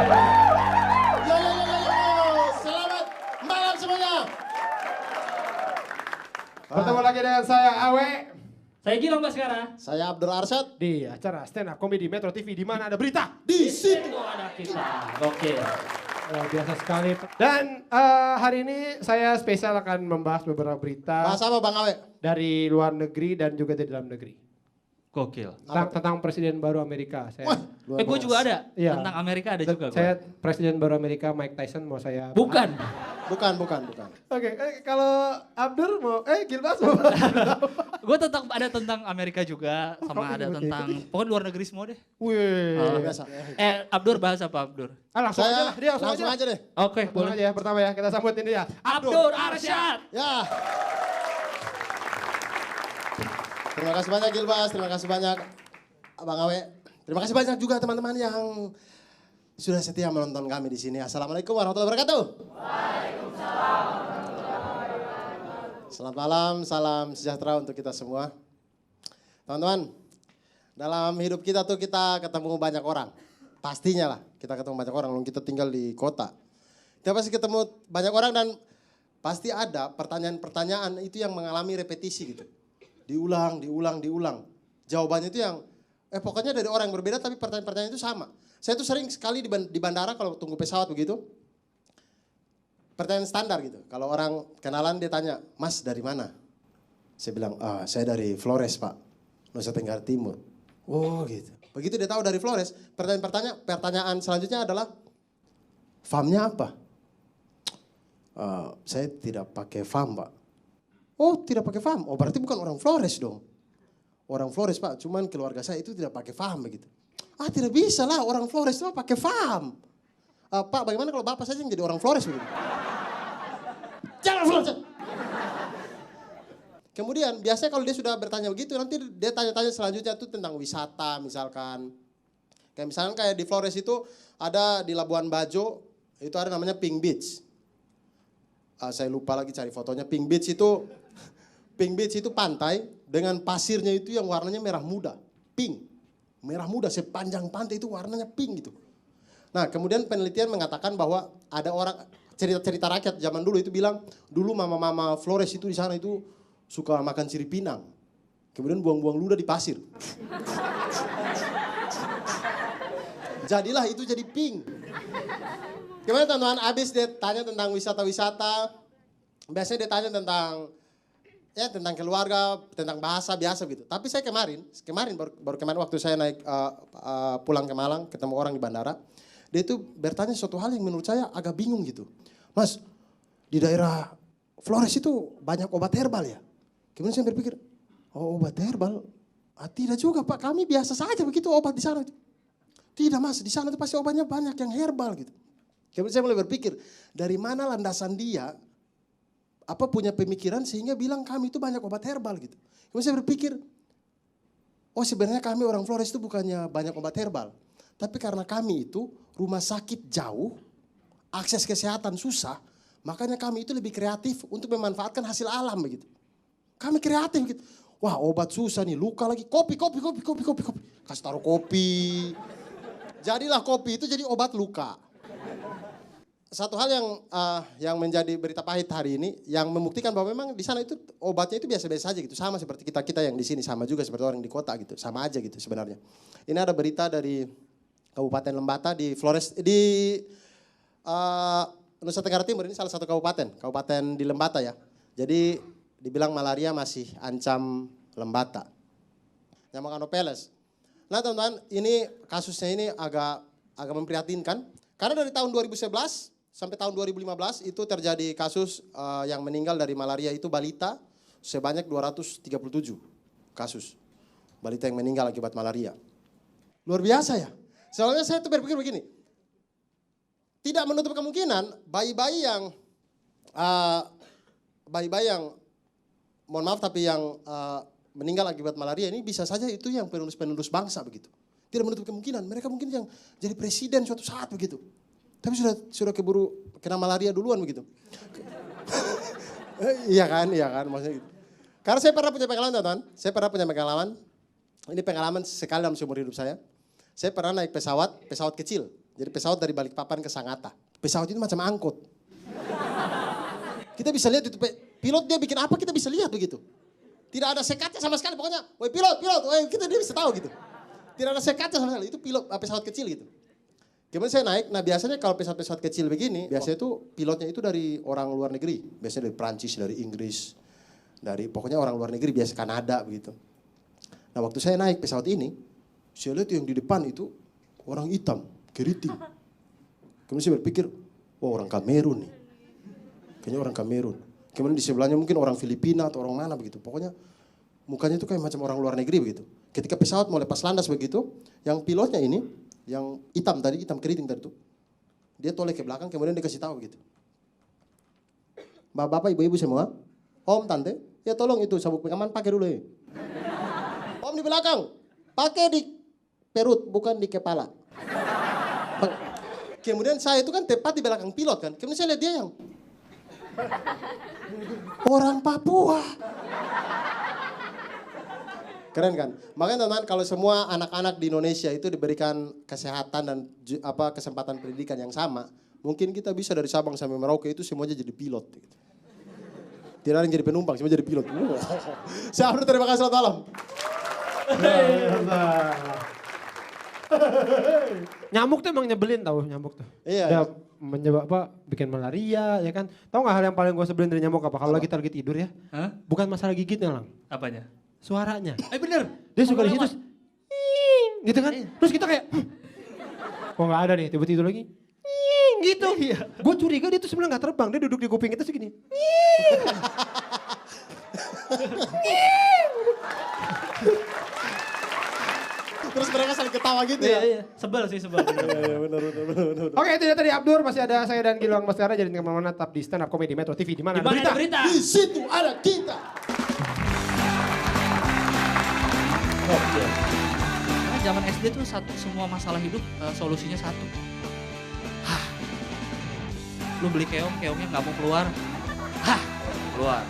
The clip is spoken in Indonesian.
Selamat malam semuanya. Bertemu lagi dengan saya Awe. Saya Gilang Baskara. Saya Abdul Arsyad. Di acara stand up comedy Metro TV di mana ada berita. Di situ ada kita. Oke. Luar biasa sekali. Dan hari ini saya spesial akan membahas beberapa berita bahas apa Bang Awe? dari luar negeri dan juga dari dalam negeri. Gokil. Tentang presiden baru Amerika. Wah, Gue juga ada. Iya. Tentang Amerika ada juga. Saya presiden baru Amerika Mike Tyson mau saya. Bukan. Bukan. Oke, kalau Abdur mau, Gilbas mau. Gue tentang Amerika juga. Sama ada tentang, pokoknya luar negeri semua deh. Wih. Biasa. Abdur bahas apa Abdur? Langsung aja lah, dia langsung aja deh. Oke, Boleh boleh. aja ya, pertama ya, kita sambutin dia. Abdur Arsyad. Ya. Terima kasih banyak Gilbas, terima kasih banyak Abang Awe. Terima kasih banyak juga teman-teman yang sudah setia menonton kami di sini. Assalamualaikum warahmatullahi wabarakatuh. Waalaikumsalam. Selamat malam, salam sejahtera untuk kita semua. Teman-teman, dalam hidup kita tuh kita ketemu banyak orang. Pastinya lah kita ketemu banyak orang, kita tinggal di kota. Kita pasti ketemu banyak orang dan pasti ada pertanyaan-pertanyaan itu yang mengalami repetisi gitu. Diulang. Jawabannya itu yang, pokoknya dari orang yang berbeda tapi pertanyaan-pertanyaan itu sama. Saya tuh sering sekali di bandara kalau tunggu pesawat begitu, pertanyaan standar gitu. Kalau orang kenalan dia tanya, Mas dari mana? Saya bilang, saya dari Flores Pak, Nusa Tenggara Timur. Oh gitu. Begitu dia tahu dari Flores, pertanyaan selanjutnya adalah, farmnya apa? Saya tidak pakai farm Pak. Oh tidak pakai farm, oh berarti bukan orang Flores dong. Orang Flores Pak, cuman keluarga saya itu tidak pakai farm begitu. Tidak bisa lah orang Flores itu pakai farm. Pak bagaimana kalau Bapak saja yang jadi orang Flores begitu? Jangan Flores. Kemudian biasanya kalau dia sudah bertanya begitu, nanti dia tanya-tanya selanjutnya itu tentang wisata misalkan. Kayak misalkan kayak di Flores itu ada di Labuan Bajo, itu ada namanya Pink Beach. Saya lupa lagi cari fotonya. Pink Beach itu pantai dengan pasirnya itu yang warnanya merah muda. Pink. Merah muda sepanjang pantai itu warnanya pink gitu. Nah kemudian penelitian mengatakan bahwa ada orang, cerita-cerita rakyat zaman dulu itu bilang, dulu mama-mama Flores itu di sana itu suka makan sirip pinang. Kemudian buang-buang ludah di pasir. Jadilah itu jadi pink. Gimana teman-teman, abis dia tanya tentang wisata-wisata, biasanya dia tanya tentang keluarga, tentang bahasa biasa gitu. Tapi saya kemarin baru kemarin waktu saya naik pulang ke Malang, ketemu orang di bandara, dia itu bertanya suatu hal yang menurut saya agak bingung gitu. Mas, di daerah Flores itu banyak obat herbal ya? Kemudian saya berpikir, oh obat herbal? Tidak juga Pak, kami biasa saja begitu obat di sana. Tidak Mas, di sana itu pasti obatnya banyak yang herbal gitu. Kemudian saya mulai berpikir, dari mana landasan dia, punya pemikiran sehingga bilang kami itu banyak obat herbal gitu. Kemudian saya berpikir, oh sebenarnya kami orang Flores itu bukannya banyak obat herbal. Tapi karena kami itu rumah sakit jauh, akses kesehatan susah, makanya kami itu lebih kreatif untuk memanfaatkan hasil alam begitu. Kami kreatif gitu. Wah obat susah nih, luka lagi, kopi. Kasih taruh kopi. Jadilah kopi itu jadi obat luka. Satu hal yang menjadi berita pahit hari ini yang membuktikan bahwa memang di sana itu obatnya itu biasa-biasa saja gitu, sama seperti kita yang di sini, sama juga seperti orang di kota gitu, sama aja gitu sebenarnya. Ini ada berita dari Kabupaten Lembata di Flores di Nusa Tenggara Timur, ini salah satu kabupaten di Lembata ya. Jadi dibilang malaria masih ancam Lembata. Nyamuk Anopheles. Nah teman-teman, ini kasusnya ini agak memprihatinkan karena dari tahun 2011 sampai tahun 2015 itu terjadi kasus yang meninggal dari malaria itu balita sebanyak 237 kasus. Balita yang meninggal akibat malaria. Luar biasa ya. Soalnya saya tuh berpikir begini. Tidak menutup kemungkinan bayi-bayi yang mohon maaf tapi yang meninggal akibat malaria ini bisa saja itu yang penerus bangsa begitu. Tidak menutup kemungkinan mereka mungkin yang jadi presiden suatu saat begitu. Tapi sudah keburu kena malaria duluan begitu. Iya kan maksudnya gitu. Karena saya pernah punya pengalaman teman-teman. Saya pernah punya pengalaman. Ini pengalaman sekali dalam seumur hidup saya. Saya pernah naik pesawat kecil. Jadi pesawat dari Balikpapan ke Sangatta. Pesawat itu macam angkot. Kita bisa lihat itu, pilot dia bikin apa kita bisa lihat begitu. Tidak ada sekatnya sama sekali, pokoknya, woi pilot, woi kita dia bisa tahu gitu. Tidak ada sekatnya sama sekali, itu pilot pesawat kecil gitu. Kemudian saya naik, nah biasanya kalau pesawat-pesawat kecil begini, biasanya itu pilotnya itu dari orang luar negeri. Biasanya dari Prancis, dari Inggris, dari pokoknya orang luar negeri, biasa Kanada begitu. Nah waktu saya naik pesawat ini, saya lihat yang di depan itu orang hitam, keriting. Kemudian saya berpikir, wah orang Kamerun nih. Kayaknya orang Kamerun. Kemudian di sebelahnya mungkin orang Filipina atau orang mana begitu. Pokoknya mukanya itu kayak macam orang luar negeri begitu. Ketika pesawat mau lepas landas begitu, yang pilotnya ini, yang hitam tadi, hitam keriting tadi itu, dia toleh ke belakang kemudian dia kasih tahu begitu. Bapak, ibu-ibu semua, om, tante, ya tolong itu sabuk pengaman pakai dulu ya. Om di belakang, pakai di perut bukan di kepala. Kemudian saya itu kan tepat di belakang pilot kan, kemudian saya lihat dia yang orang Papua. Keren kan? Makanya teman-teman kalau semua anak-anak di Indonesia itu diberikan kesehatan dan kesempatan pendidikan yang sama, mungkin kita bisa dari Sabang sampai Merauke itu semuanya jadi pilot. Gitu. Tidak ada yang jadi penumpang, semua jadi pilot. Saya Abdur, terima kasih, selamat malam. Nyamuk tuh emang nyebelin tau, nyamuk tuh. Iya. Udah menyebab bikin malaria ya kan. Tahu nggak hal yang paling gue sebelin dari nyamuk apa? Kalau kita lagi tidur ya, bukan masalah gigitnya lang. Apanya? Suaranya. Bener. Dia suka di situ, gitu kan. Terus kita kayak, kok nggak ada nih, tiba-tiba lagi, gitu. Gue curiga dia tuh sebenarnya nggak terbang, dia duduk di kuping kita segini. Terus mereka saling ketawa gitu ya. Iya. Sebel sih, sebel. Iya, benar. Oke, itu dia tadi Abdur, masih ada saya dan Gilang Baskara, jadi kemana-mana tetap di Stand Up Comedy Metro TV. Di mana ada berita. Di situ ada kita. Oke. Karena zaman SD tuh semua masalah hidup solusinya satu. Lu beli keongnya nggak mau keluar. Keluar.